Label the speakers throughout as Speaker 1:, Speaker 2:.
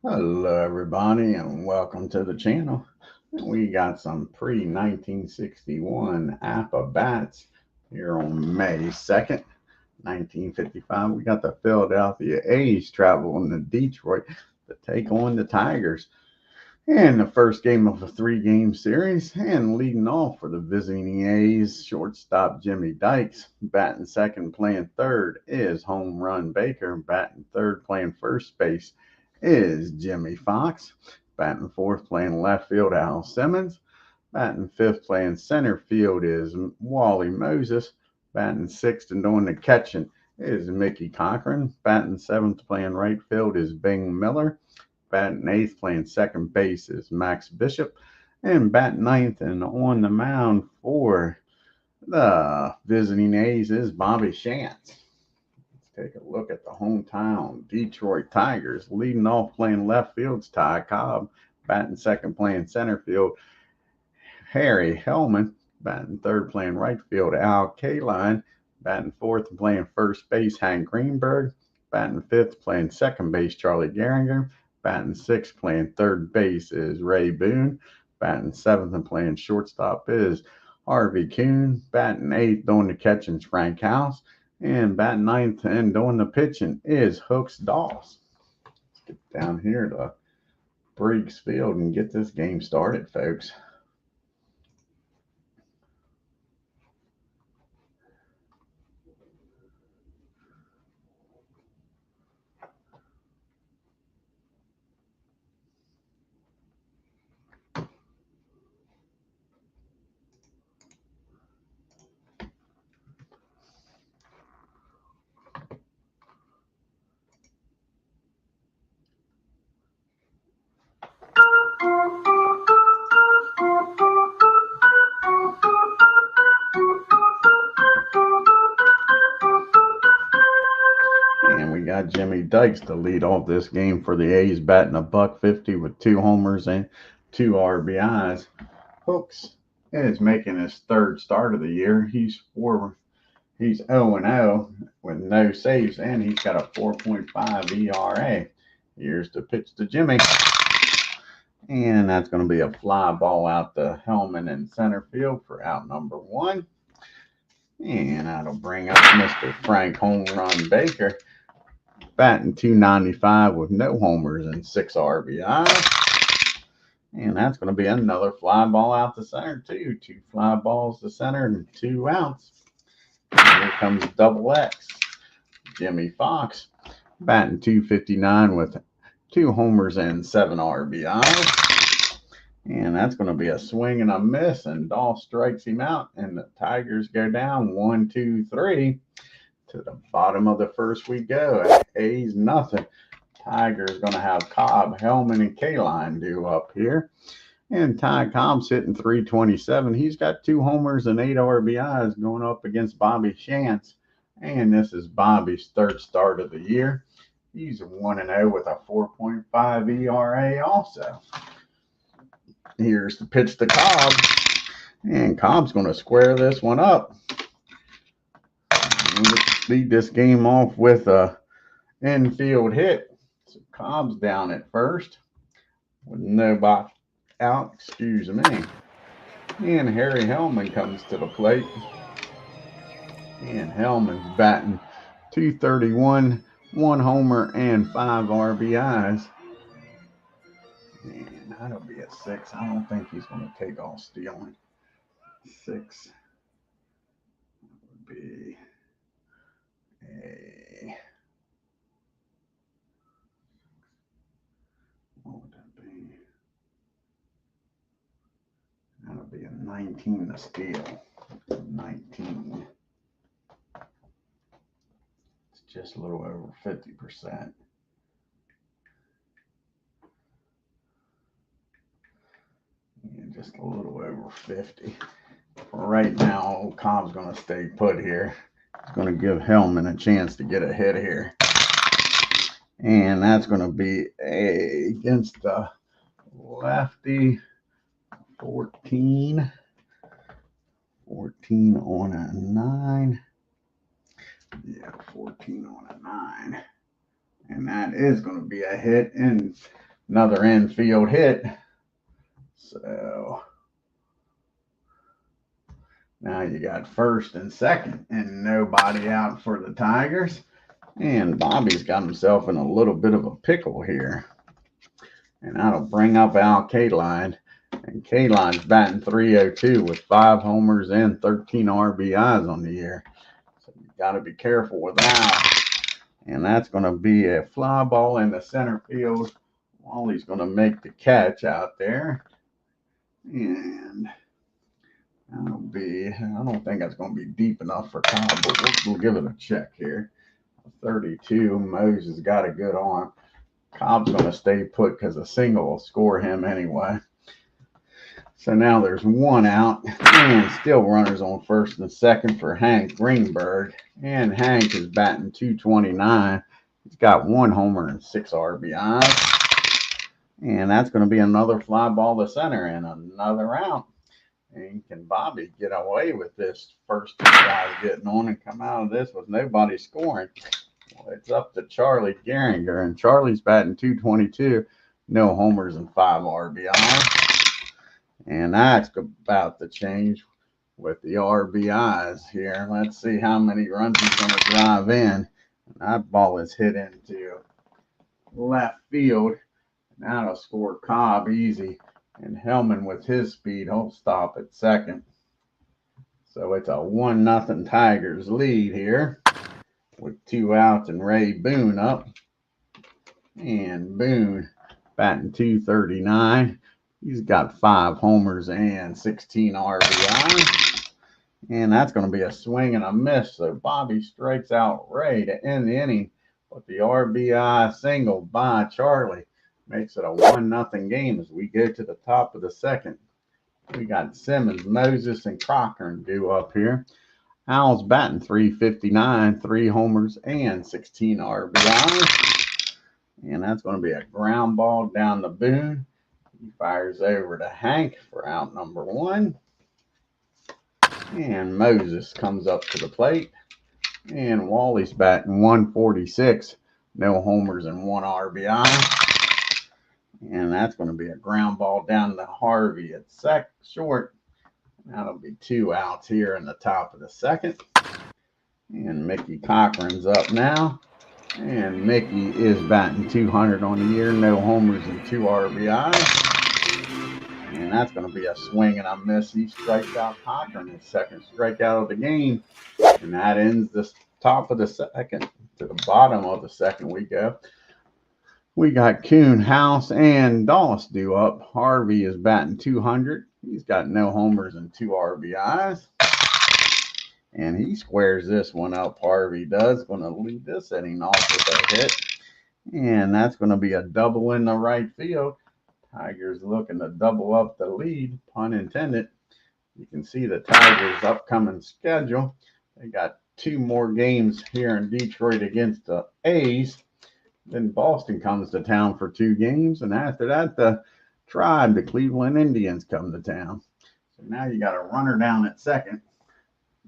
Speaker 1: Hello, everybody, and welcome to the channel. We got some pre-1961 Apba bats here on May 2nd, 1955. We got the Philadelphia A's traveling to Detroit to take on the Tigers in the first game of a three-game series. And leading off for the visiting A's, shortstop Jimmy Dykes. Batting second, playing third is Home Run Baker. Batting third, playing first base is Jimmy Fox. Batting fourth, playing left field, Al Simmons. Batting fifth, playing center field is Wally Moses. Batting sixth and doing the catching is Mickey Cochran. Batting seventh, playing right field is Bing Miller. Batting eighth, playing second base is Max Bishop. And batting ninth and on the mound for the visiting A's is Bobby Shantz. Take a look at the hometown Detroit Tigers. Leading off, playing left field's Ty Cobb. Batting second, playing center field, Harry Hellman. Batting third, playing right field, Al Kaline. Batting fourth and playing first base, Hank Greenberg. Batting fifth, playing second base, Charlie Gehringer. Batting sixth, playing third base is Ray Boone. Batting seventh and playing shortstop is Harvey Kuhn. Batting eighth, doing the catching is Frank House. And batting ninth and doing the pitching is Hooks DAUSS. Let's get down here to Briggs Field and get this game started, folks. And we got Jimmy Dykes to lead off this game for the A's, batting $150 with 2 homers and 2 RBIs. Hooks is making his third start of the year. He's 0-0 with no saves, and he's got a 4.5 ERA. Here's the pitch to Jimmy. And that's going to be a fly ball out to Hellman in center field for out number 1. And that'll bring up Mr. Frank Home Run Baker, batting .295 with no homers and 6 RBIs. And that's going to be another fly ball out to center, too. 2 fly balls to center and 2 outs. And here comes double X. Jimmy Fox, batting .259 with 2 homers and 7 RBIs. And that's going to be a swing and a miss, and DAUSS strikes him out, and the Tigers go down 1-2-3. To the bottom of the first we go. A's nothing. Tigers going to have Cobb, Hellman, and Kaline due up here. And Ty Cobb's hitting .327. He's got 2 homers and 8 RBIs going up against Bobby Shantz. And this is Bobby's third start of the year. He's 1-0 with a 4.5 ERA also. Here's the pitch to Cobb. And Cobb's going to square this one up. Let's lead this game off with a infield hit. So Cobb's down at first with nobody out, excuse me. And Harry Hellman comes to the plate. And Hellman's batting .231, 1 homer and 5 RBIs. And that'll be a 6. I don't think he's going to take off stealing. 6 would be what would that be? That'll be a 19 to steal. 19. It's just a little over 50%. Yeah, just a little over 50. For right now, old Cobb's going to stay put here. He's going to give Hellman a chance to get a hit here. And that's going to be against the lefty. 14 on a 9. Yeah, 14 on a 9. And that is going to be a hit. And another infield hit. So now you got first and second and nobody out for the Tigers. And Bobby's got himself in a little bit of a pickle here. And that'll bring up Al Kaline. And Kaline's batting .302 with 5 homers and 13 RBIs on the year. So you got to be careful with that. And that's going to be a fly ball in the center field. Wally's going to make the catch out there. And that'll be, I don't think that's going to be deep enough for Cobb, but we'll give it a check here. 32, Moses got a good arm. Cobb's going to stay put because a single will score him anyway. So now there's 1 out and still runners on first and second for Hank Greenberg. And Hank is batting .229. He's got 1 homer and 6 RBIs. And that's going to be another fly ball to center and another out. And can Bobby get away with this? First 2 guys getting on and come out of this with nobody scoring. Well, it's up to Charlie Gehringer, and Charlie's batting .222, no homers and 5 RBIs. And that's about to change with the RBIs here. Let's see how many runs he's going to drive in. And that ball is hit into left field. Now it'll score Cobb easy. And Hellman with his speed, he'll stop at second. So it's a 1-0 Tigers lead here with 2 outs and Ray Boone up. And Boone batting .239. He's got 5 homers and 16 RBIs. And that's going to be a swing and a miss. So Bobby strikes out Ray to end the inning. But the RBI single by Charlie makes it a 1-0 game as we go to the top of the second. We got Simmons, Moses, and Cochran due up here. Al's batting .359, 3 homers, and 16 RBIs. And that's going to be a ground ball down to Boone. He fires over to Hank for out number 1. And Moses comes up to the plate. And Wally's batting .146, no homers and 1 RBI. And that's going to be a ground ball down to Harvey at short. That'll be 2 outs here in the top of the second. And Mickey Cochran's up now. And Mickey is batting .200 on the year, no homers and 2 RBIs. And that's going to be a swing and a miss. He strikes out Cochran, his second strikeout of the game. And that ends the top of the second. To the bottom of the second we go. We got Kuhn, House, and DAUSS due up. Harvey is batting .200. He's got no homers and 2 RBIs. And he squares this one up. Harvey does. Going to lead this inning off with a hit. And that's going to be a double in the right field. Tigers looking to double up the lead, pun intended. You can see the Tigers' upcoming schedule. They got 2 more games here in Detroit against the A's. Then Boston comes to town for 2 games. And after that, the Tribe, the Cleveland Indians, come to town. So now you got a runner down at second.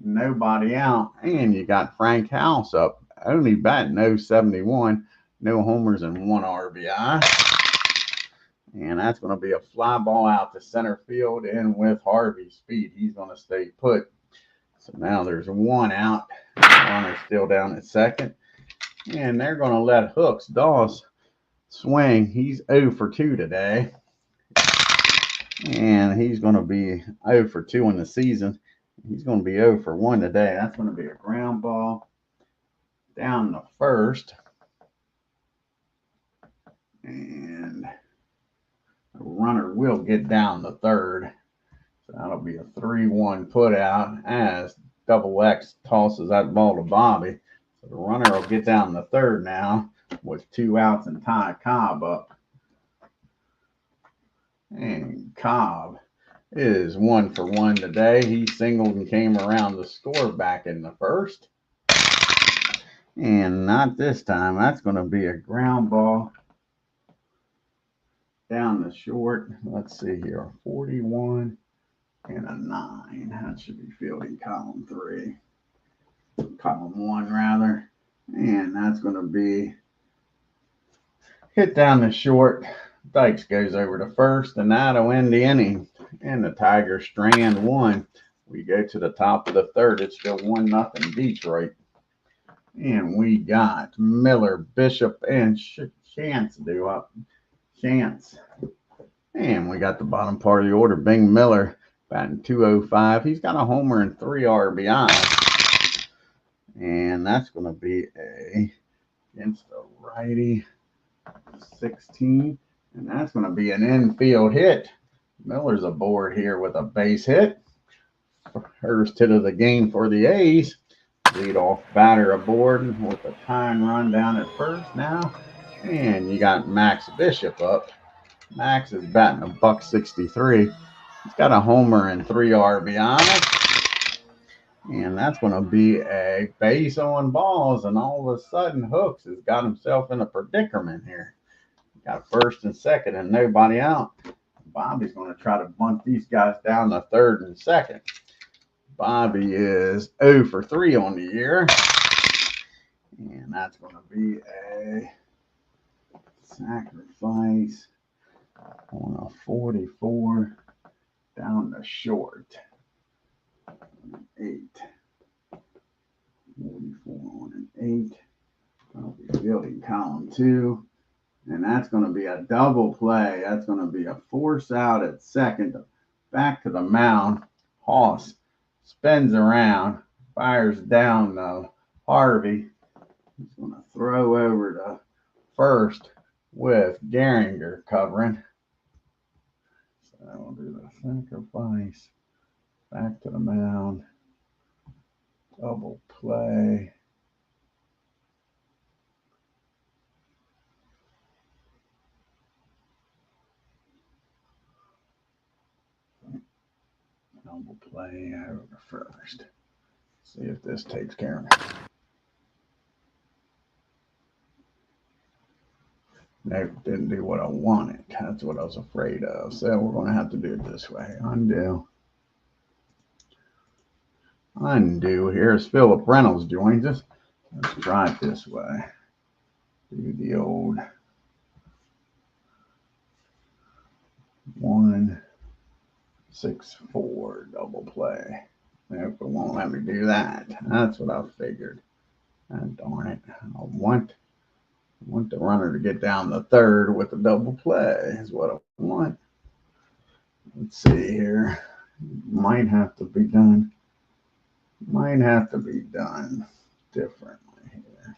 Speaker 1: Nobody out. And you got Frank House up. Only batting .071. No homers and 1 RBI. And that's going to be a fly ball out to center field. And with Harvey's speed, he's going to stay put. So now there's 1 out. Runner still down at second. And they're going to let Hooks, DAUSS, swing. He's 0 for 2 today. And he's going to be 0 for 2 in the season. He's going to be 0 for 1 today. That's going to be a ground ball down the first. And the runner will get down the third. So that'll be a 3-1 put out as Double X tosses that ball to Bobby. So the runner will get down the third now with 2 outs and tie Cobb up. And Cobb is 1 for 1 today. He singled and came around to score back in the first. And not this time. That's going to be a ground ball down the short. Let's see here. 41 and a 9. That should be fielding column 3. Column 1 rather. And that's going to be hit down the short. Dykes goes over to first, and that'll end the inning. And the Tigers strand one. We go to the top of the third. It's still 1-0 Detroit. And we got Miller, Bishop, and SHANTZ due up. SHANTZ. And we got the bottom part of the order. Bing Miller batting .205. He's got a homer and 3 RBI. And that's going to be against the righty 16. And that's going to be an infield hit. Miller's aboard here with a base hit. First hit of the game for the A's. Leadoff batter aboard with a tying run down at first now. And you got Max Bishop up. Max is batting $163. He's got a homer and 3 RBI. And that's going to be a base on balls. And all of a sudden, Hooks has got himself in a predicament here. Got first and second and nobody out. Bobby's going to try to bunt these guys down to third and second. Bobby is 0 for 3 on the year. And that's going to be a sacrifice on a 44 down the short. 8. 44 on an 8. I'll be fielding column 2. And that's going to be a double play. That's going to be a force out at second. Back to the mound. Hoss spins around. Fires down to Harvey. He's going to throw over to first with Gehringer covering. So we'll do the sacrifice. Back to the mound. Double play. Double play over first. See if this takes care of it. Nope, didn't do what I wanted. That's what I was afraid of. So we're going to have to do it this way. Undo. Undo. Here's Philip Reynolds joins us. Let's try it this way. Do the old 1, 6, 4 double play. Nope, it won't let me do that. That's what I figured. Darn it. I want the runner to get down the third with a double play is what I want. Let's see here. Might have to be done. Differently here.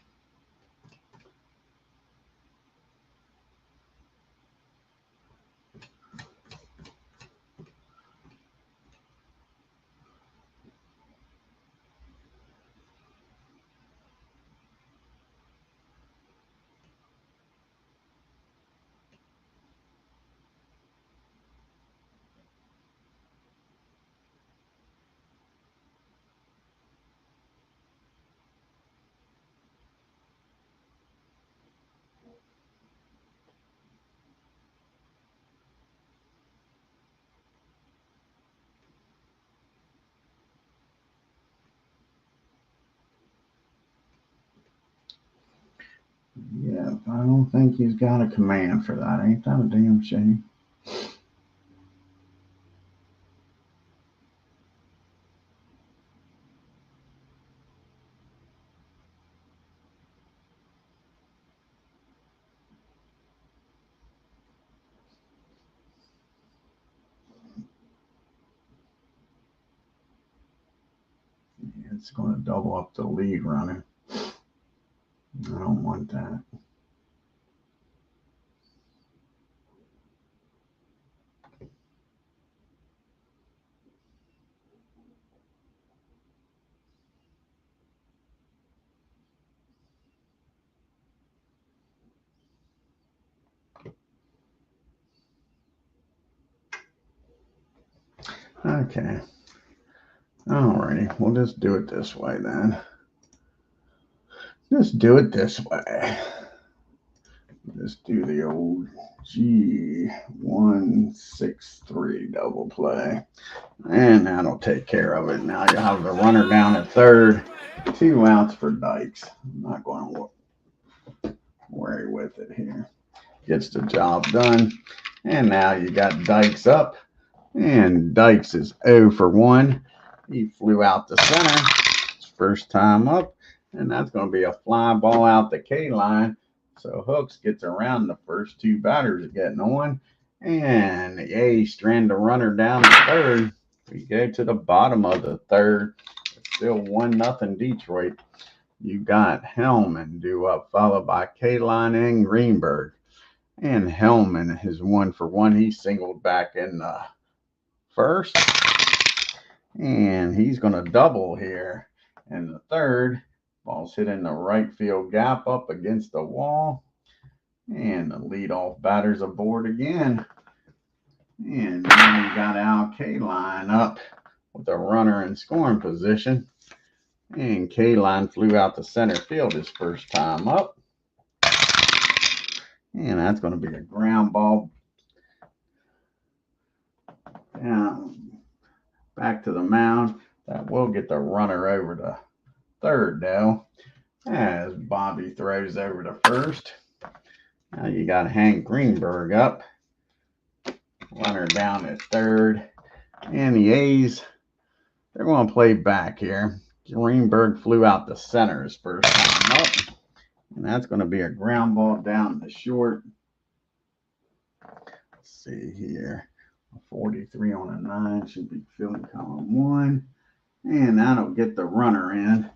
Speaker 1: Yeah, I don't think he's got a command for that. Ain't that a damn shame? It's going to double up the lead runner. I don't want that. Okay. Alrighty, we'll just do it this way then. Just do it this way. Just do the old G163 double play. And that'll take care of it. Now you have the runner down at third. 2 outs for Dykes. I'm not going to worry with it here. Gets the job done. And now you got Dykes up. And Dykes is 0 for 1. He flew out the center. His first time up. And that's going to be a fly ball out the K line. So Hooks gets around the first two batters getting on. And the A's strand the runner down to third. We go to the bottom of the third. It's still 1-0 Detroit. You got Hellman due up, followed by K-Line and Greenberg. And Hellman is 1 for 1. He singled back in the first. And he's going to double here in the third. Ball's hit in the right field gap up against the wall. And the leadoff batter's aboard again. And now you got Al K-Line up with a runner in scoring position. And K-Line flew out to center field his first time up. And that's going to be a ground ball down back to the mound. That will get the runner over to third though, as Bobby throws over to first. Now you got Hank Greenberg up. Runner down at third. And the A's, they're going to play back here. Greenberg flew out to center his first time up. And that's going to be a ground ball down to short. Let's see here. A 43 on a 9 should be filling column 1. And that'll get the runner in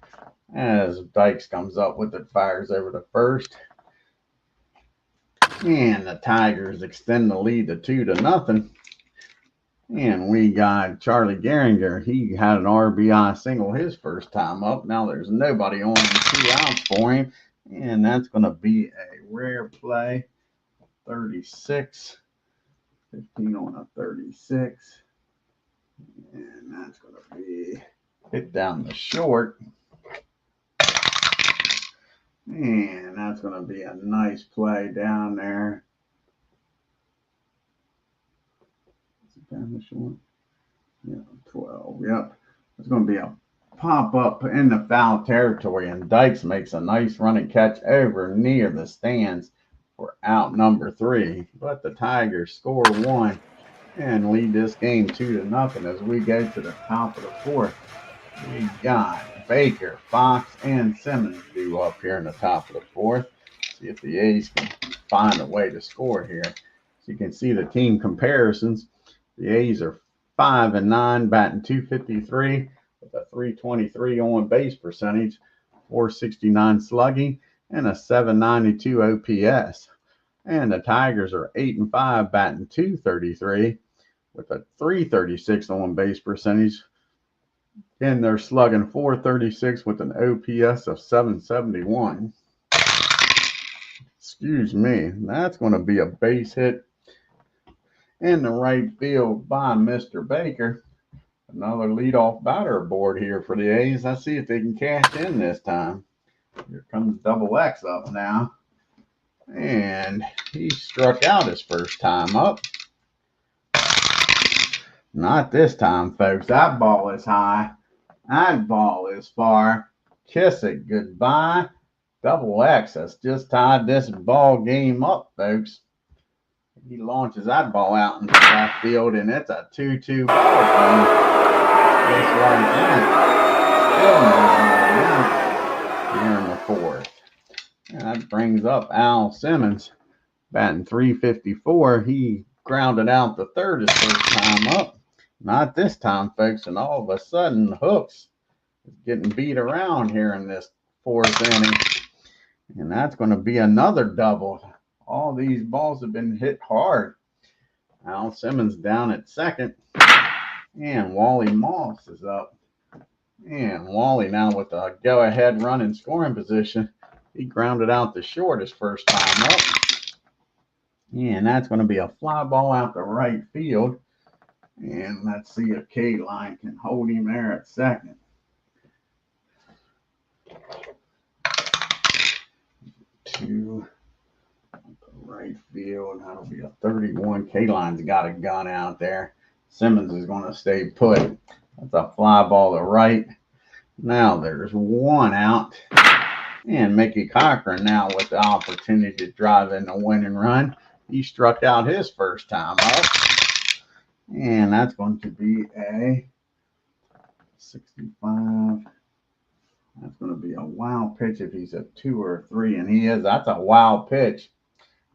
Speaker 1: as Dykes comes up with it, fires over to first. And the Tigers extend the lead to 2-0. And we got Charlie Gehringer. He had an RBI single his first time up. Now there's nobody on 2 outs for him. And that's going to be a rare play. 36. 15 on a 36. And that's going to be hit down the short. And that's going to be a nice play down there. Is it down the short? Yeah, 12. Yep. It's going to be a pop up in the foul territory. And Dykes makes a nice running catch over near the stands for out number 3. But the Tigers score 1 and lead this game 2-0 as we go to the top of the 4th. We got Baker, Fox, and Simmons due up here in the top of the 4th. See if the A's can find a way to score here. So you can see the team comparisons. The A's are 5-9, batting .253 with a .323 on base percentage, .469 slugging, and a .792 OPS. And the Tigers are 8-5, batting .233 with a .336 on base percentage. And they're slugging .436 with an OPS of .771. Excuse me. That's going to be a base hit in the right field by Mr. Baker. Another leadoff batter aboard here for the A's. Let's see if they can cash in this time. Here comes Double X up now. And he struck out his first time up. Not this time, folks. That ball is high. That ball is far. Kiss it goodbye. Double X has just tied this ball game up, folks. He launches that ball out into left field, and it's a 2-2 ball game. Just like that. Still no run out here in the 4th. And that brings up Al Simmons, batting .354. He grounded out the third his first time up. Not this time, folks. And all of a sudden, Hooks is getting beat around here in this 4th inning. And that's going to be another double. All these balls have been hit hard. Al Simmons down at second. And Wally Moss is up. And Wally now with a go-ahead run in scoring position. He grounded out the short his first time up. And that's going to be a fly ball out the right field. And let's see if K-Line can hold him there at second. Two right field. That'll be a 31. K-Line's got a gun out there. Simmons is going to stay put. That's a fly ball to right. Now there's 1 out. And Mickey Cochran now with the opportunity to drive in the winning run. He struck out his first time up. And that's going to be a 65. That's going to be a wild pitch if he's a 2 or a 3. And he is. That's a wild pitch.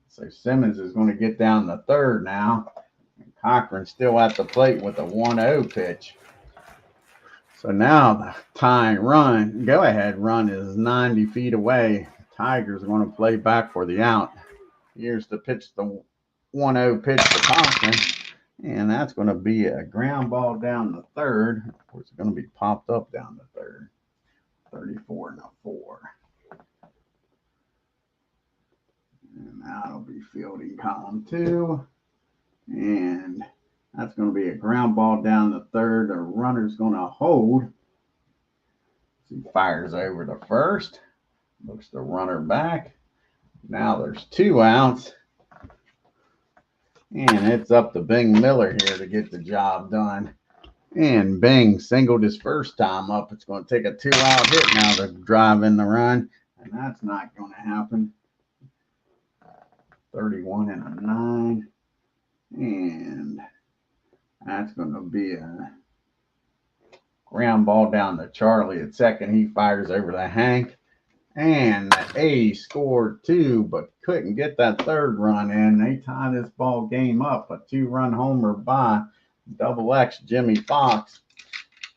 Speaker 1: So Simmons is going to get down the third now. And Cochran still at the plate with a 1-0 pitch. So now the tying run, go-ahead run is 90 feet away. The Tigers are going to play back for the out. Here's the pitch, the 1-0 pitch to Cochran. And that's going to be a ground ball down the third. Of course, it's going to be popped up down the third. 34-4. And that'll be fielding column 2. And that's going to be a ground ball down the third. The runner's going to hold. He fires over to first. Looks the runner back. Now there's 2 outs. And it's up to Bing Miller here to get the job done. And Bing singled his first time up. It's going to take a 2-out hit now to drive in the run. And that's not going to happen. 31-9. And that's going to be a ground ball down to Charlie at second. He fires over to Hank. And the A's scored 2, but couldn't get that third run in. They tie this ball game up. A 2-run homer by Double X Jimmy Fox.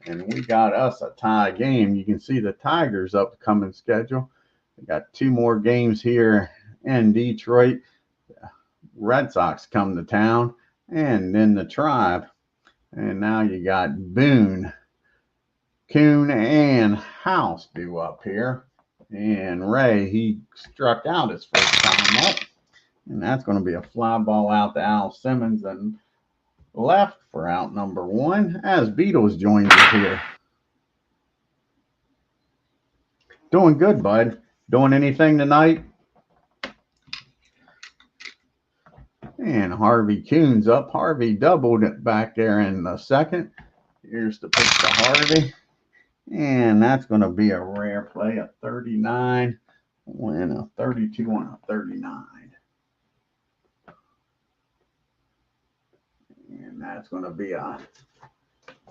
Speaker 1: And we got us a tie game. You can see the Tigers' upcoming schedule. We got 2 more games here in Detroit. Red Sox come to town. And then the Tribe. And now you got Boone, Kuhn, and House due up here. And Ray, he struck out his first time up. And that's going to be a fly ball out to Al Simmons and left for out number 1 as Beatles joins us here. Doing good, bud. Doing anything tonight? And Harvey Kuhn's up. Harvey doubled it back there in the second. Here's the pitch to Harvey. And that's going to be a rare play, a 39 and a 32 and a 39. And that's going to be a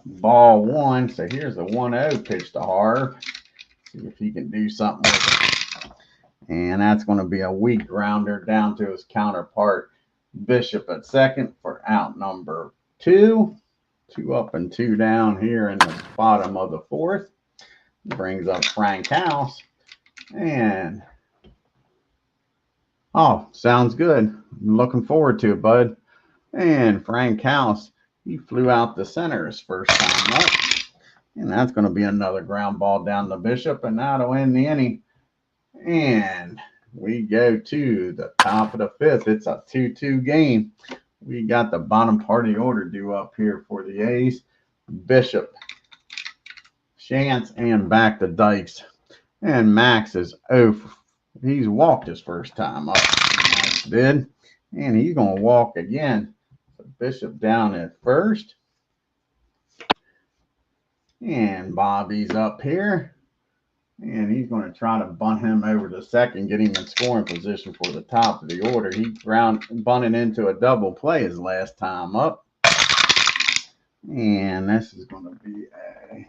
Speaker 1: ball 1. So here's a 1-0 pitch to Harv. See if he can do something with it. And that's going to be a weak grounder down to his counterpart, Bishop at second for out number 2. 2 up and 2 down here in the bottom of the 4th. Brings up Frank House. And, oh, sounds good. I'm looking forward to it, bud. And Frank House, he flew out the center his first time up. And that's going to be another ground ball down the Bishop. And that'll end the inning. And we go to the top of the 5th. It's a 2-2 game. We got the bottom part of the order due up here for the A's. Bishop, Shantz, and back to Dykes. And Max is 0. He's walked his first time up. Max did. And he's going to walk again. So Bishop down at first. And Bobby's up here. And he's going to try to bunt him over to second, get him in scoring position for the top of the order. He bunted into a double play his last time up. And this is going to be a...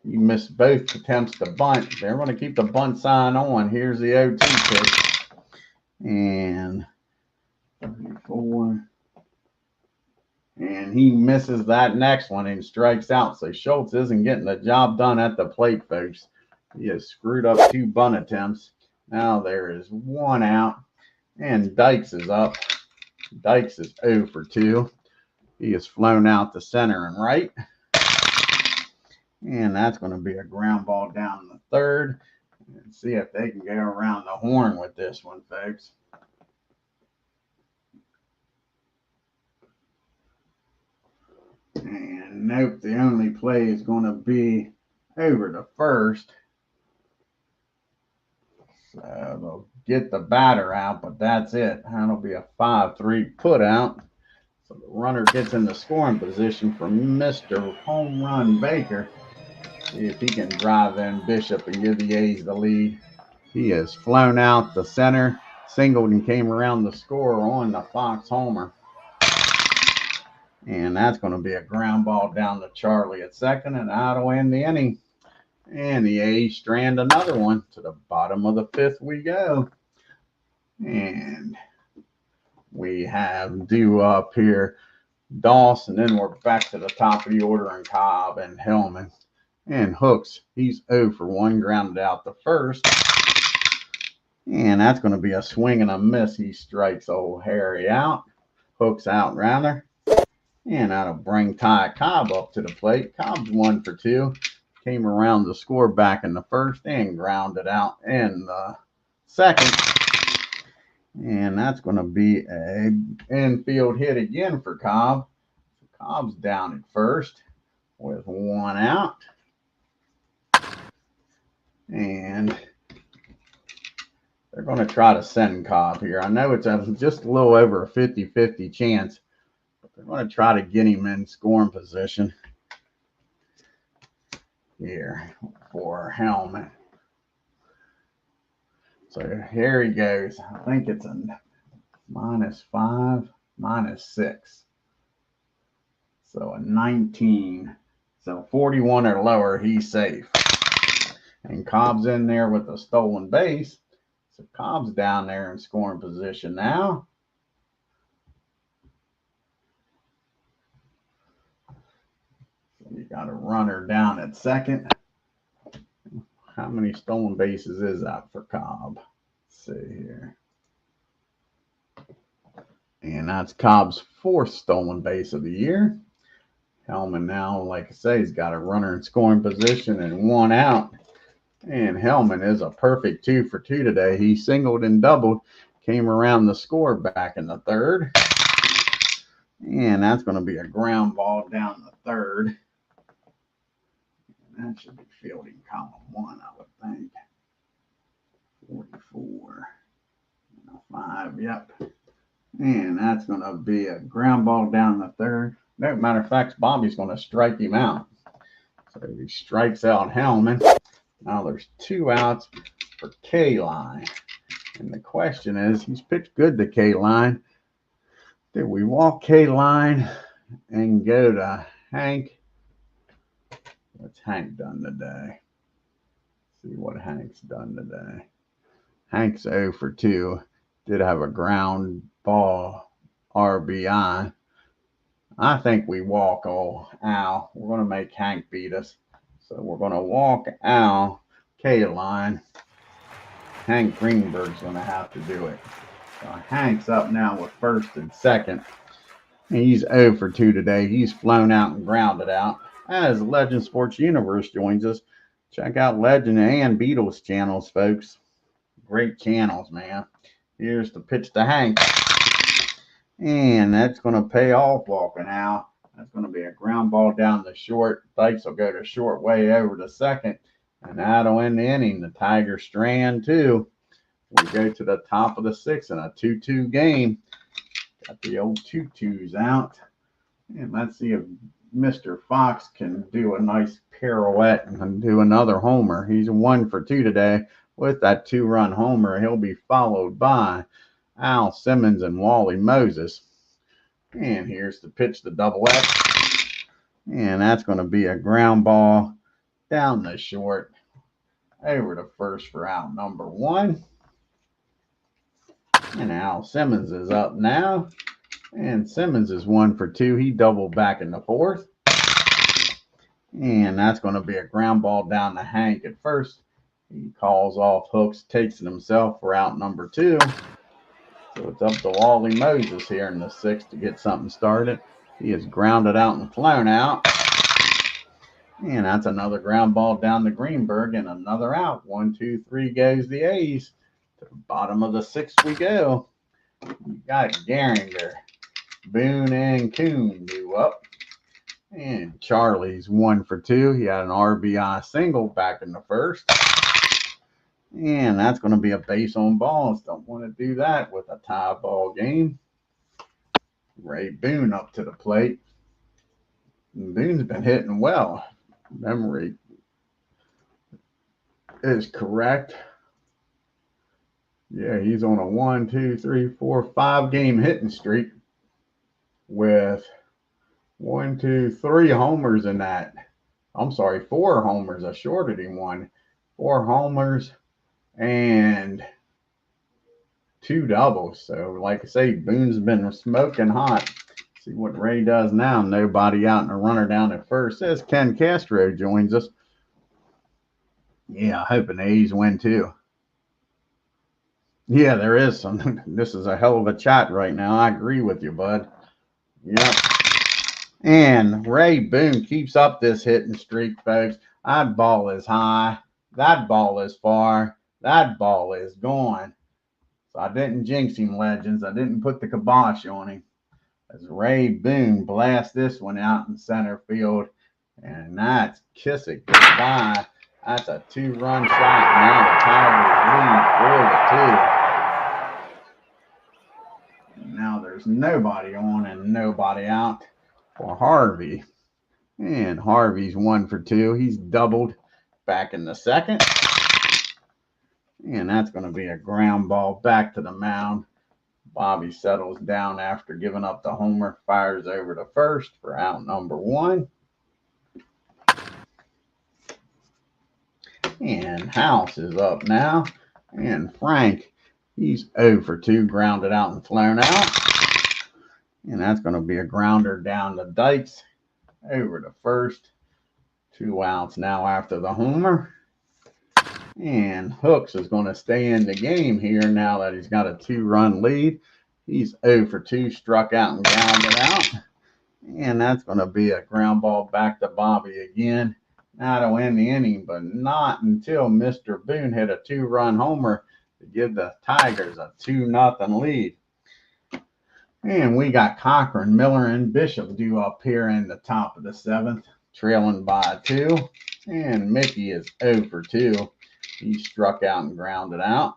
Speaker 1: He missed both attempts to bunt. They're going to keep the bunt sign on. Here's the 0-2 pitch. And 34. And he misses that next one and strikes out. So Schultz isn't getting the job done at the plate, folks. He has screwed up 2 bunt attempts. Now there is 1 out. And Dykes is up. Dykes is 0 for 2. He has flown out to center and right. And that's going to be a ground ball down the third. And see if they can go around the horn with this one, folks. And nope, the only play is going to be over to first. So they'll get the batter out, but that's it. That'll be a 5-3 put out. So the runner gets in the scoring position for Mr. Home Run Baker. See if he can drive in Bishop and give the A's the lead. He has flown out the center, singled and came around the score on the Fox homer. And that's going to be a ground ball down to Charlie at second, and that'll end the inning. And the A's strand another one. To the bottom of the fifth we go. And we have due up here DAUSS, and then we're back to the top of the order in Cobb and Hellman. And Hooks, he's 0 for 1, grounded out the first. And that's going to be a swing and a miss. He strikes old Harry out. Hooks out rather. And that'll bring Ty Cobb up to the plate. Cobb's 1 for 2. Came around the score back in the first and grounded out in the second. And that's going to be an infield hit again for Cobb. Cobb's down at first with 1 out. And they're going to try to send Cobb here. I know it's just a little over a 50-50 chance, but they're going to try to get him in scoring position here for Hellman. So here he goes. I think it's a -5, -6. So a 19. So 41 or lower, he's safe. And Cobb's in there with a stolen base. So Cobb's down there in scoring position now. So you got a runner down at second. How many stolen bases is that for Cobb? Let's see here. And that's Cobb's 4th stolen base of the year. Hellman now, like I say, he's got a runner in scoring position and 1 out. And Hellman is a perfect 2 for 2 today. He singled and doubled, came around the score back in the third. And that's going to be a ground ball down the third. And that should be fielding column 1, I would think. 44. 5, yep. And that's going to be a ground ball down the third. No matter of fact, Bobby's going to strike him out. So he strikes out Hellman. Now there's 2 outs for K-Line. And the question is, he's pitched good to K-Line. Did we walk K-Line and go to Hank? What's Hank done today? See what Hank's done today. Hank's 0 for 2. Did have a ground ball RBI. I think we walk old Al. We're going to make Hank beat us. So we're going to walk Al K-Line. Hank Greenberg's going to have to do it. So Hank's up now with first and second. He's 0 for 2 today. He's flown out and grounded out. As Legend Sports Universe joins us, check out Legend and Beatles channels, folks. Great channels, man. Here's the pitch to Hank. And that's going to pay off walking out. That's going to be a ground ball down the short. Dykes will go to short way over to second. And that'll end the inning. The Tigers strand 2. We go to the top of the 6th in a 2-2 game. Got the old 2-2s out. And let's see if Mr. Fox can do a nice pirouette and do another homer. He's 1 for 2 today. With that 2-run homer, he'll be followed by Al Simmons and Wally Moses. And here's the pitch to Double X. And that's going to be a ground ball down the short over to first for out number 1. And Al Simmons is up now. And Simmons is 1 for 2. He doubled back in the 4th. And that's going to be a ground ball down to Hank at first. He calls off Hooks, takes it himself for out number 2. So it's up to Wally Moses here in the 6th to get something started. He is grounded out and flown out. And that's another ground ball down to Greenberg and another out. 1, 2, 3 goes the A's. To the bottom of the 6th we go. You got Gehringer, Boone, and Kuhn due up. And Charlie's 1 for 2. He had an RBI single back in the 1st. And that's going to be a base on balls. Don't want to do that with a tie ball game. Ray Boone up to the plate. And Boone's been hitting well. Memory is correct. Yeah, he's on a 1, 2, 3, 4, 5 game hitting streak with 1, 2, 3 homers in that. I'm sorry, 4 homers. I shorted him one. 4 homers and 2 doubles. So, like I say, Boone's been smoking hot. See what Ray does now. Nobody out and a runner down at first. Says Ken Castro joins us. Yeah, hoping the A's win too. Yeah, there is some. This is a hell of a chat right now. I agree with you, bud. Yep. And Ray Boone keeps up this hitting streak, folks. That ball is high. That ball is far. That ball is gone. So I didn't jinx him, legends. I didn't put the kibosh on him. As Ray Boone blasts this one out in center field. And that's kiss it goodbye. That's a 2-run shot. Now the Tigers lead 4-2. And now there's nobody on and nobody out for Harvey. And Harvey's 1 for 2. He's doubled back in the second. And that's going to be a ground ball back to the mound. Bobby settles down after giving up the homer, fires over to first for out number 1. And House is up now. And Frank, he's 0 for 2, grounded out and flown out. And that's going to be a grounder down the Dykes over to first. 2 outs now after the homer. And Hooks is going to stay in the game here now that he's got a 2-run lead. He's 0 for 2, struck out and grounded out. And that's going to be a ground ball back to Bobby again. Now to win the inning, but not until Mr. Boone hit a 2-run homer to give the Tigers a 2-0 lead. And we got Cochran, Miller, and Bishop due up here in the top of the 7th, trailing by 2. And Mickey is 0 for 2. He struck out and grounded out.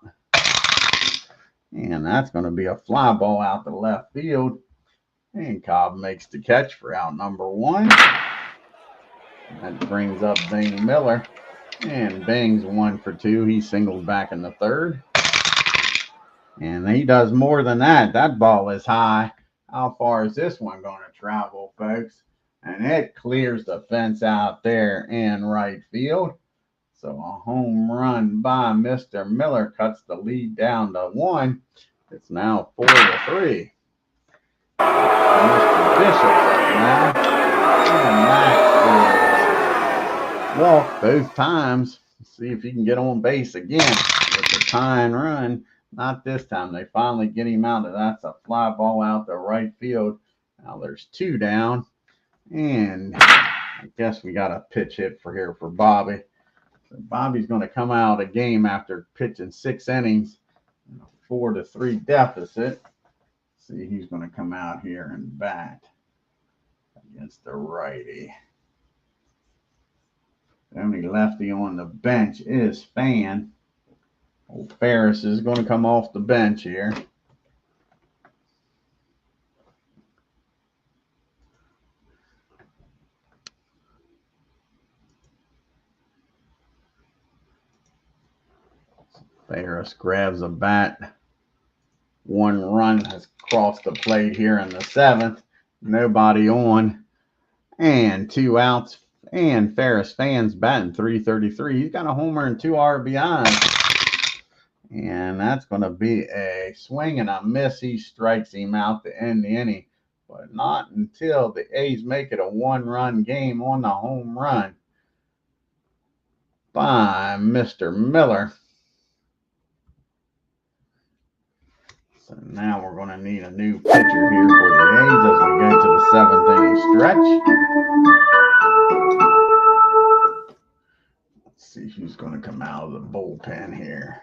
Speaker 1: And that's going to be a fly ball out to left field. And Cobb makes the catch for out number 1. That brings up Bing Miller. And Bing's 1 for 2. He singled back in the 3rd. And he does more than that. That ball is high. How far is this one going to travel, folks? And it clears the fence out there in right field. So a home run by Mr. Miller cuts the lead down to 1. It's now 4-3. Mr. Bishop's up now. And Max walk both times. See if he can get on base again with the tying run. Not this time. They finally get him out. That's a fly ball out to right field. Now there's 2 down. And I guess we got a pitch hit for Bobby. So Bobby's going to come out of the game after pitching 6 innings. 4-3 deficit. See, he's going to come out here and bat against the righty. The only lefty on the bench is Fan. Old Ferris is going to come off the bench here. Ferris grabs a bat. 1 run has crossed the plate here in the 7th. Nobody on. And 2 outs. And Ferris Fan's batting .333. He's got a homer and 2 RBIs. And that's going to be a swing and a miss. He strikes him out to end the inning. But not until the A's make it a 1-run game on the home run by Mr. Miller. So now we're going to need a new pitcher here for the A's as we go to the 7th inning stretch. Let's see who's going to come out of the bullpen here.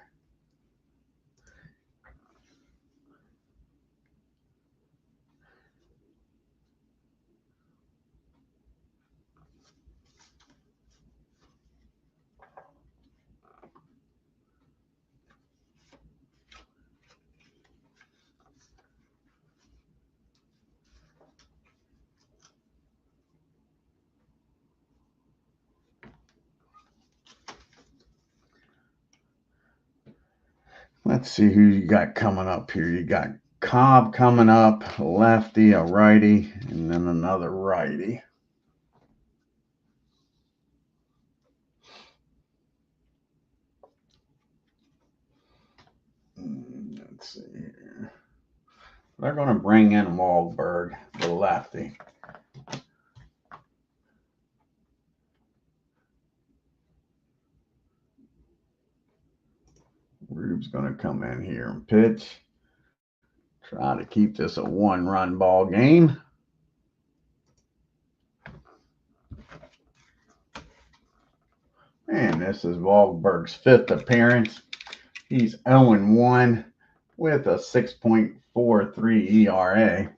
Speaker 1: Let's see who you got coming up here. You got Cobb coming up, a lefty, a righty, and then another righty. Let's see here. They're going to bring in Wahlberg, the lefty. Rube's going to come in here and pitch. Try to keep this a one-run ball game. And this is Wahlberg's 5th appearance. He's 0-1 with a 6.43 ERA.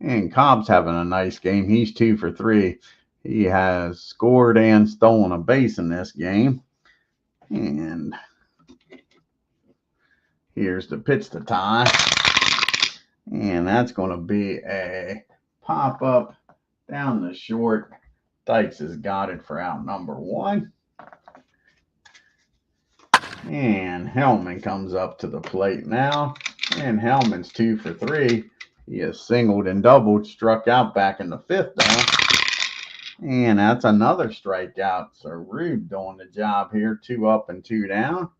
Speaker 1: And Cobb's having a nice game. He's 2 for 3. He has scored and stolen a base in this game. And here's the pitch to tie. And that's going to be a pop-up down the short. Dykes has got it for out number 1. And Hellman comes up to the plate now. And Hellman's 2 for 3. He has singled and doubled, struck out back in the 5th though. And that's another strikeout. So Rube doing the job here. 2 up and 2 down.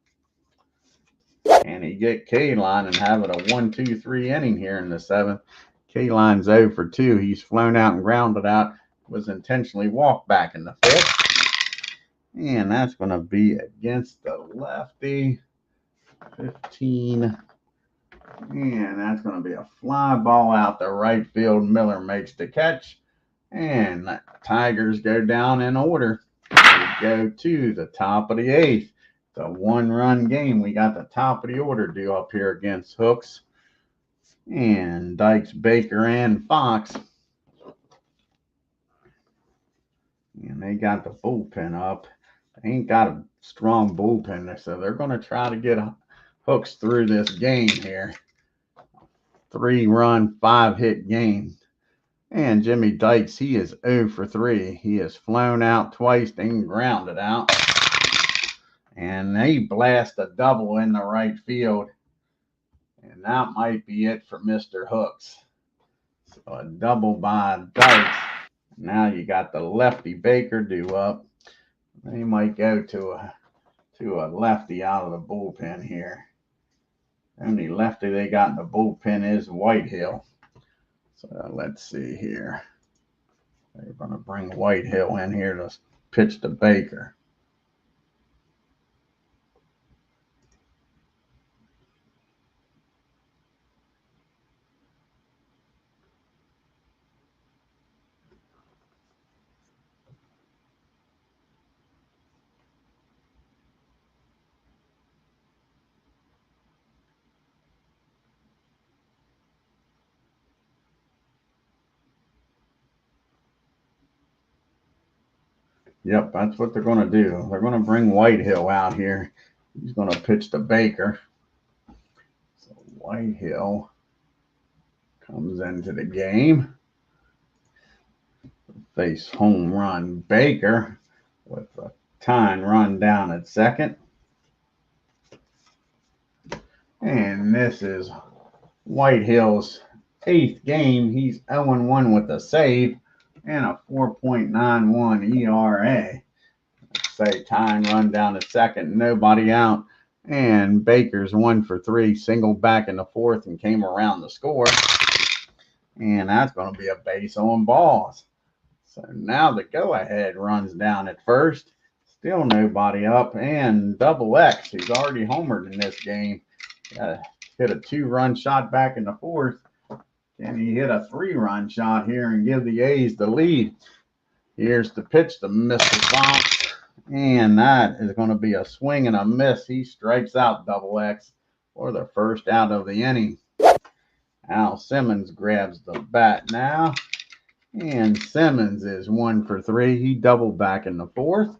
Speaker 1: And he get K-Line and have it a 1-2-3 inning here in the 7th. K-Line's 0 for 2. He's flown out and grounded out. Was intentionally walked back in the 5th. And that's going to be against the lefty. 15. And that's going to be a fly ball out the right field. Miller makes the catch. And the Tigers go down in order. We go to the top of the 8th. It's a 1-run game. We got the top of the order due up here against Hooks. And Dykes, Baker, and Fox. And they got the bullpen up. They ain't got a strong bullpen there, so they're going to try to get Hooks through this game here. 3-run, 5-hit game. And Jimmy Dykes, he is 0 for 3. He has flown out twice and grounded out. And they blast a double in the right field. And that might be it for Mr. Hooks. So a double by Dykes. Now you got the lefty Baker due up. They might go to a lefty out of the bullpen here. Only lefty they got in the bullpen is Whitehill. So let's see here. They're going to bring Whitehill in here to pitch to Baker. Yep, that's what they're going to do. They're going to bring Whitehill out here. He's going to pitch to Baker. So Whitehill comes into the game. Face home run Baker with a tying run down at second. And this is Whitehill's 8th game. He's 0-1 with a save and a 4.91 ERA. Let's say tying run down at second, nobody out. And Baker's 1 for 3, singled back in the 4th and came around the score. And that's going to be a base on balls. So now the go-ahead runs down at first. Still nobody up. And Double X, he's already homered in this game. Hit a 2-run shot back in the 4th. Can he hit a 3-run shot here and give the A's the lead? Here's the pitch to Mr. Fox. And that is going to be a swing and a miss. He strikes out Double X for the first out of the inning. Al Simmons grabs the bat now. And Simmons is 1 for 3. He doubled back in the 4th.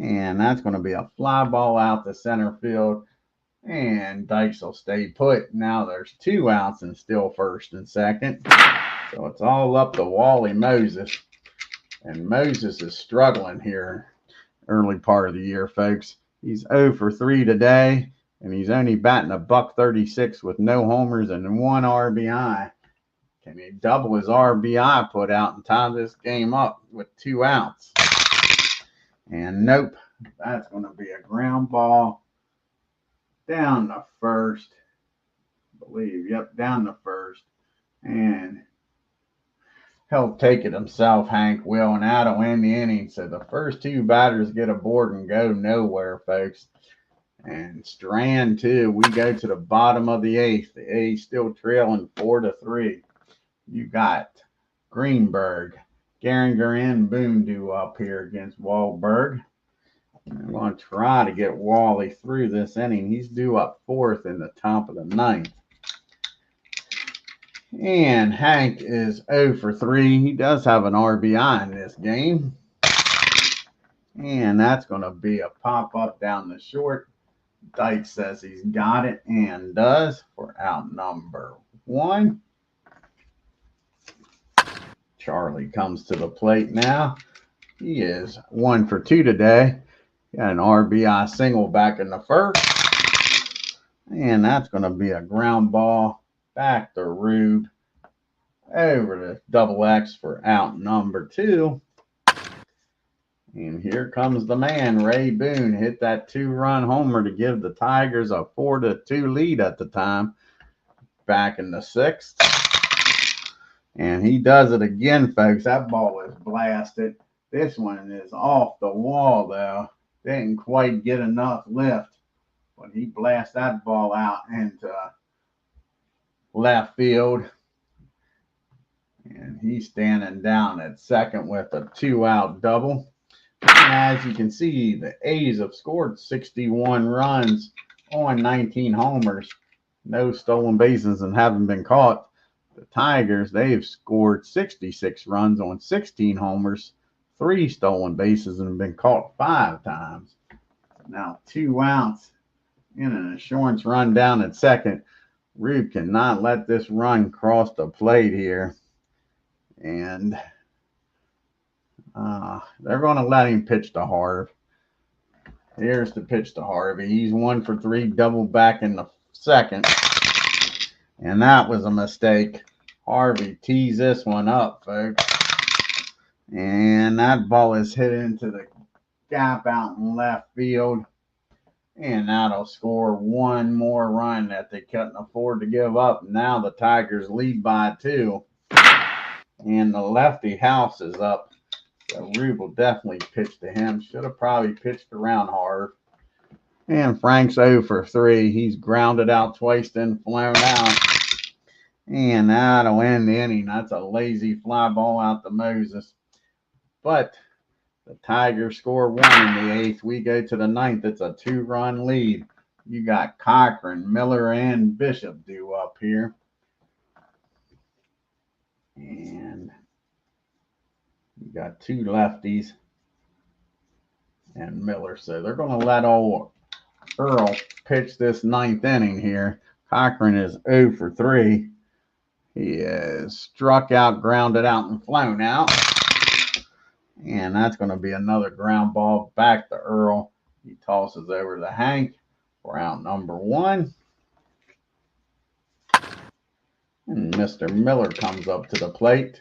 Speaker 1: And that's going to be a fly ball out to center field. And Dykes will stay put. Now there's 2 outs and still first and second. So it's all up to Wally Moses. And Moses is struggling here early part of the year, folks. He's 0 for 3 today. and he's only batting a $136 with no homers and 1 RBI. Can he double his RBI put out and tie this game up with 2 outs? And nope, that's going to be a ground ball down the first. I believe, yep, down the first. And he'll take it himself, Hank will, and that'll end the inning. So the first 2 batters get aboard and go nowhere, folks. And Strand, too, we go to the bottom of the 8th. The A's still trailing 4-3. You got Greenberg, Gehringer, and Boone due up here against Wahlberg. I'm going to try to get Wally through this inning. He's due up 4th in the top of the 9th. And Hank is 0 for 3. He does have an RBI in this game. And that's going to be a pop-up down the short. Dyke says he's got it and does for out number 1. Charlie comes to the plate now. He is 1 for 2 today. Got an RBI single back in the first. And that's going to be a ground ball back to Rube over to Double X for out number 2. And here comes the man, Ray Boone. Hit that 2-run homer to give the Tigers a 4-2 lead at the time back in the 6th. And he does it again, folks. That ball is blasted. This one is off the wall, though. Didn't quite get enough lift. But he blasts that ball out into left field. And he's standing down at second with a 2-out double. And as you can see, the A's have scored 61 runs on 19 homers. No stolen bases and haven't been caught. The Tigers, they've scored 66 runs on 16 homers, 3 stolen bases, and have been caught 5 times. Now 2 outs in an insurance run down at second. Rube cannot let this run cross the plate here. And they're going to let him pitch to Harv. Here's the pitch to Harvey. He's 1 for 3, double back in the second. And that was a mistake. Harvey tees this one up, folks. And that ball is hit into the gap out in left field. And that'll score 1 more run that they couldn't afford to give up. Now the Tigers lead by 2. And the lefty house is up. So Rube will definitely pitch to him. Should have probably pitched around Harv. And Frank's 0 for 3. He's grounded out twice, then flown out. And that'll end the inning. That's a lazy fly ball out to Moses. But the Tigers score 1 in the 8th. We go to the 9th. It's a 2-run lead. You got Cochran, Miller, and Bishop due up here. And you got 2 lefties and Miller. So they're going to let old Earl pitch this 9th inning here. Cochran is 0 for 3. He is struck out, grounded out, and flown out. And that's going to be another ground ball back to Earl. He tosses over to Hank for out number 1. And Mr. Miller comes up to the plate.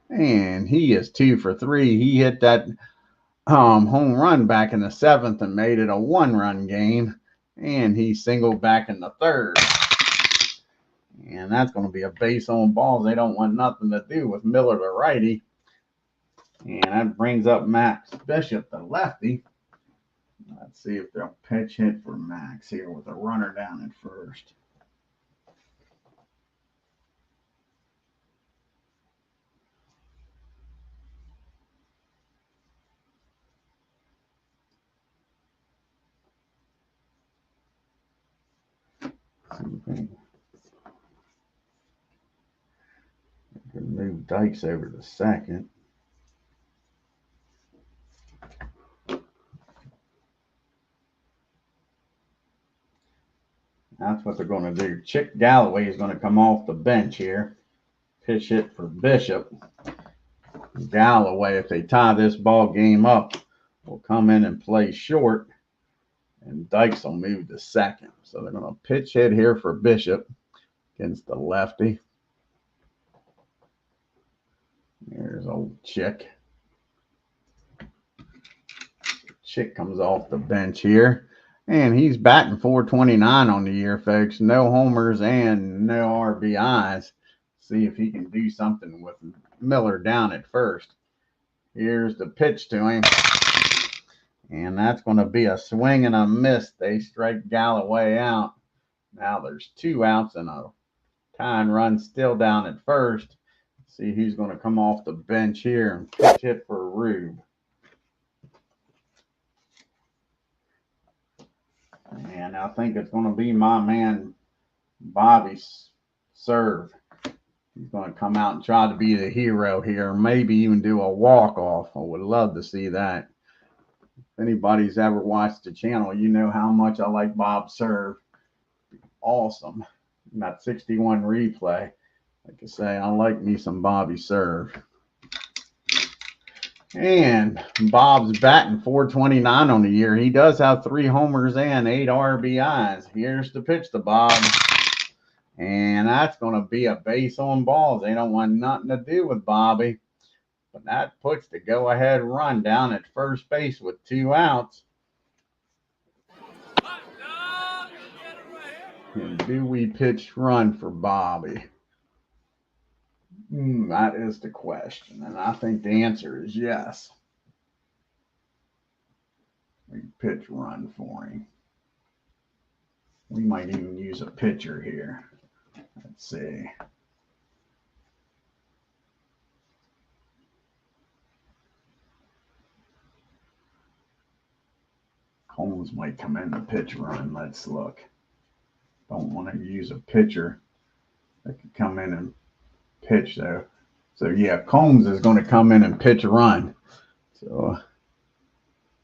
Speaker 1: And he is 2 for 3. He hit that home run back in the 7th and made it a 1-run game. And he singled back in the 3rd. And that's going to be a base on balls. They don't want nothing to do with Miller, the righty. And that brings up Max Bishop, the lefty. Let's see if they'll pitch hit for Max here with a runner down at first. Okay. Move Dykes over to second. That's what they're going to do. Chick Galloway is going to come off the bench here. Pitch hit for Bishop. Galloway, if they tie this ball game up, will come in and play short. and Dykes will move to second. So they're going to pitch hit here for Bishop against the lefty. Here's old Chick. Chick comes off the bench here, and he's batting .429 on the year, folks. No homers and no RBIs. See if he can do something with Miller down at first. Here's the pitch to him, and that's going to be a swing and a miss. They strike Galloway out. Now there's 2 outs and a tying run still down at first. See who's going to come off the bench here and pitch hit for Rube. And I think it's going to be my man Bobby Serve. He's going to come out and try to be the hero here, maybe even do a walk-off. I would love to see that. If anybody's ever watched the channel, you know how much I like Bob Serve. Awesome. That 61 replay. Like I say, I like me some Bobby Serve. And Bob's batting .429 on the year. He does have 3 homers and 8 RBIs. Here's the pitch to Bob. And that's going to be a base on balls. They don't want nothing to do with Bobby. But that puts the go-ahead run down at first base with 2 outs. And do we pitch run for Bobby? That is the question, and I think the answer is yes. We pitch run for him. We might even use a pitcher here. Let's see. Holmes might come in to pitch run. Let's look. Don't want to use a pitcher that could come in and pitch though. So yeah, Combs is going to come in and pitch run. So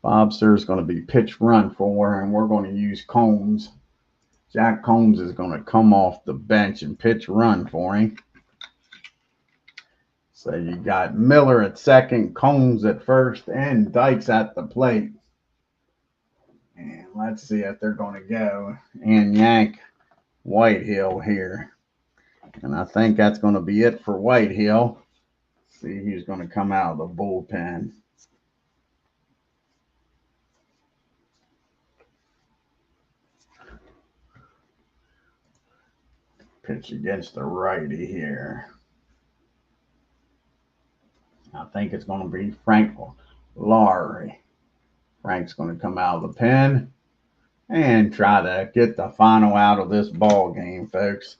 Speaker 1: Bob Sir is going to be pitch run for, and we're going to use Combs. Jack Combs is going to come off the bench and pitch run for him. So you got Miller at second, Combs at first, and Dykes at the plate. And let's see if they're going to go and yank Whitehill here. And I think that's going to be it for Whitehill. See who's going to come out of the bullpen. Pitch against the righty here. I think it's going to be Frank Lowry. Frank's going to come out of the pen and try to get the final out of this ball game, folks.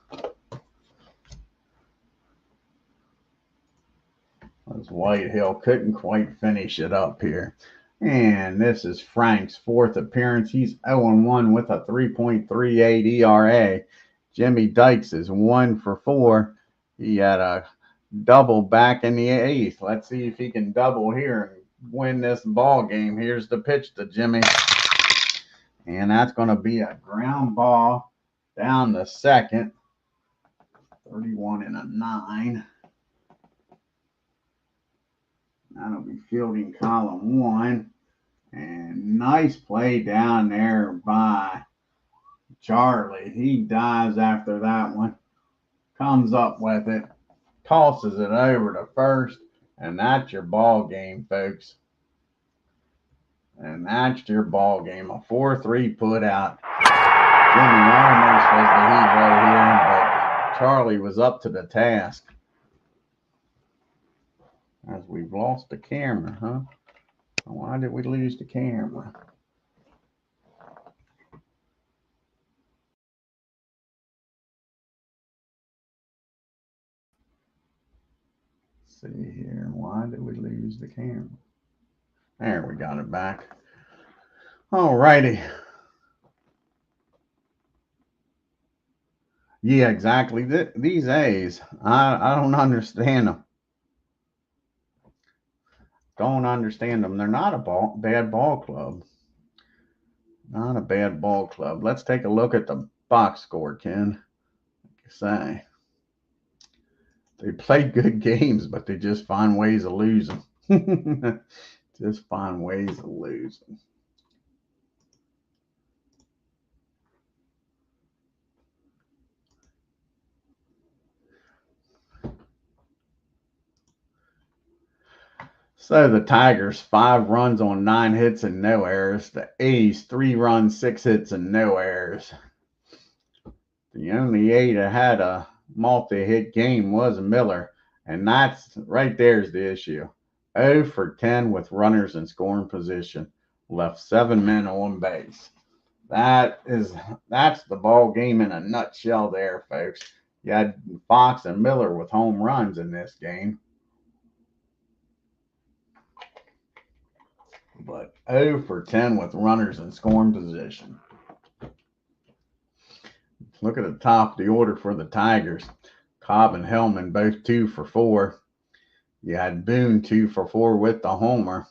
Speaker 1: As Whitehill couldn't quite finish it up here. And this is Frank's 4th appearance. He's 0-1 with a 3.38 ERA. Jimmy Dykes is 1 for 4. He had a double back in the 8th. Let's see if he can double here and win this ball game. Here's the pitch to Jimmy. And that's going to be a ground ball down the second. 31 and a 9. That'll be fielding column 1. And nice play down there by Charlie. He dives after that one. Comes up with it. Tosses it over to first. And that's your ball game, folks. And that's your ball game. A 4-3 put out. Jimmy almost was the hero here, but Charlie was up to the task. As we've lost the camera, huh? Why did we lose the camera? Let's see here. Why did we lose the camera? There, we got it back. All righty. Yeah, exactly. These A's, I don't understand them. Don't understand them. They're not a bad ball club. Not a bad ball club. Let's take a look at the box score, Ken. Like you say, they play good games, but they just find ways of losing. Just find ways of losing. So the Tigers 5 runs on 9 hits and no errors. The A's 3 runs, 6 hits and no errors. The only A that had a multi-hit game was Miller, and that's right there's the issue. 0 for 10 with runners in scoring position. Left 7 men on base. That's the ball game in a nutshell there, folks. You had Fox and Miller with home runs in this game. But 0 for 10 with runners in scoring position. Look at the top of the order for the Tigers. Cobb and Hellman both 2 for 4. You had Boone 2 for 4 with the homer.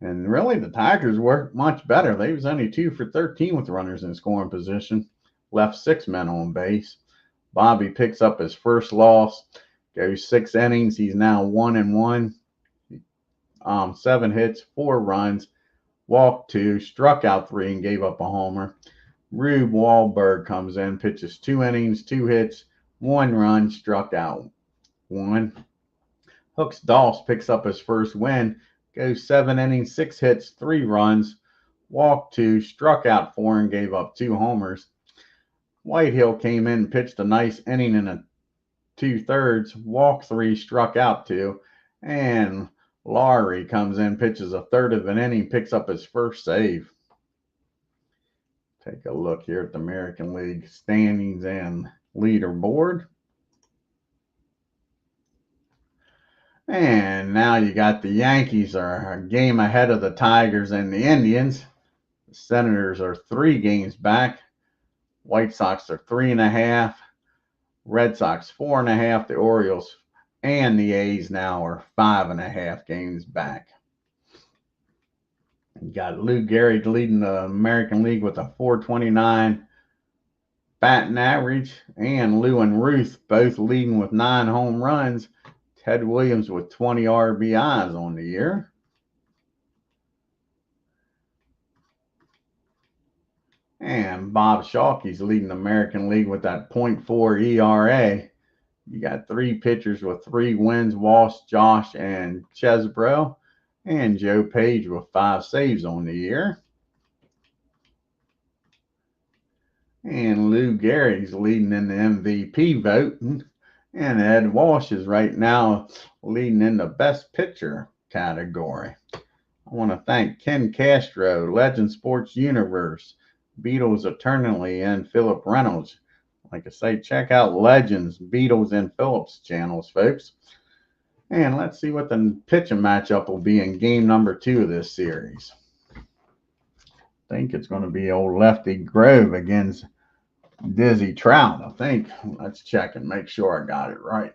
Speaker 1: And really, the Tigers worked much better. They was only 2 for 13 with runners in scoring position. Left 6 men on base. Bobby picks up his first loss. Goes 6 innings. He's now 1-1. 7 hits, 4 runs, walked 2, struck out 3, and gave up a homer. Rube Wahlberg comes in, pitches 2 innings, 2 hits, 1 run, struck out 1. Hooks DAUSS picks up his first win, goes 7 innings, 6 hits, 3 runs, walked 2, struck out 4, and gave up 2 homers. Whitehill came in and pitched a nice inning in a 2/3, walked 3, struck out 2, and Laurie comes in, pitches a third of an inning, picks up his first save. Take a look here at the American League standings and leaderboard. And now you got the Yankees are a game ahead of the Tigers and the Indians. The Senators are 3 games back. White Sox are 3.5. Red Sox 4.5. The Orioles and the A's now are 5.5 games back. You got Lou Gehrig leading the American League with a .429 batting average, and Lou and Ruth both leading with 9 home runs. Ted Williams with 20 RBIs on the year. And Bob Shalkey's leading the American League with that .4 ERA. You got 3 pitchers with 3 wins, Walsh, Josh, and Chesbro. And Joe Page with 5 saves on the year. And Lou Gehrig's leading in the MVP voting. And Ed Walsh is right now leading in the best pitcher category. I want to thank Ken Castro, Legend Sports Universe, Beatles Eternally, and Philip Reynolds. Like I say, check out Legends, Beatles, and Phillips channels, folks. And let's see what the pitching matchup will be in game number 2 of this series. I think it's going to be old Lefty Grove against Dizzy Trout, I think. Let's check and make sure I got it right.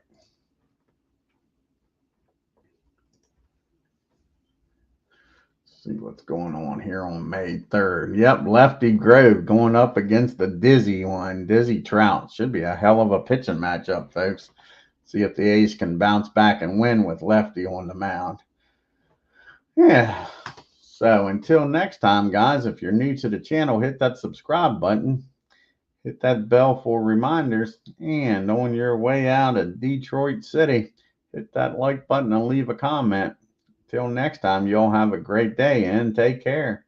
Speaker 1: See what's going on here on May 3rd. Yep, Lefty Grove going up against the Dizzy one, Dizzy Trout. Should be a hell of a pitching matchup, folks. See if the A's can bounce back and win with Lefty on the mound. Yeah, so until next time, guys, if you're new to the channel, hit that subscribe button. Hit that bell for reminders. And on your way out of Detroit City, hit that like button and leave a comment. Till next time, y'all have a great day and take care.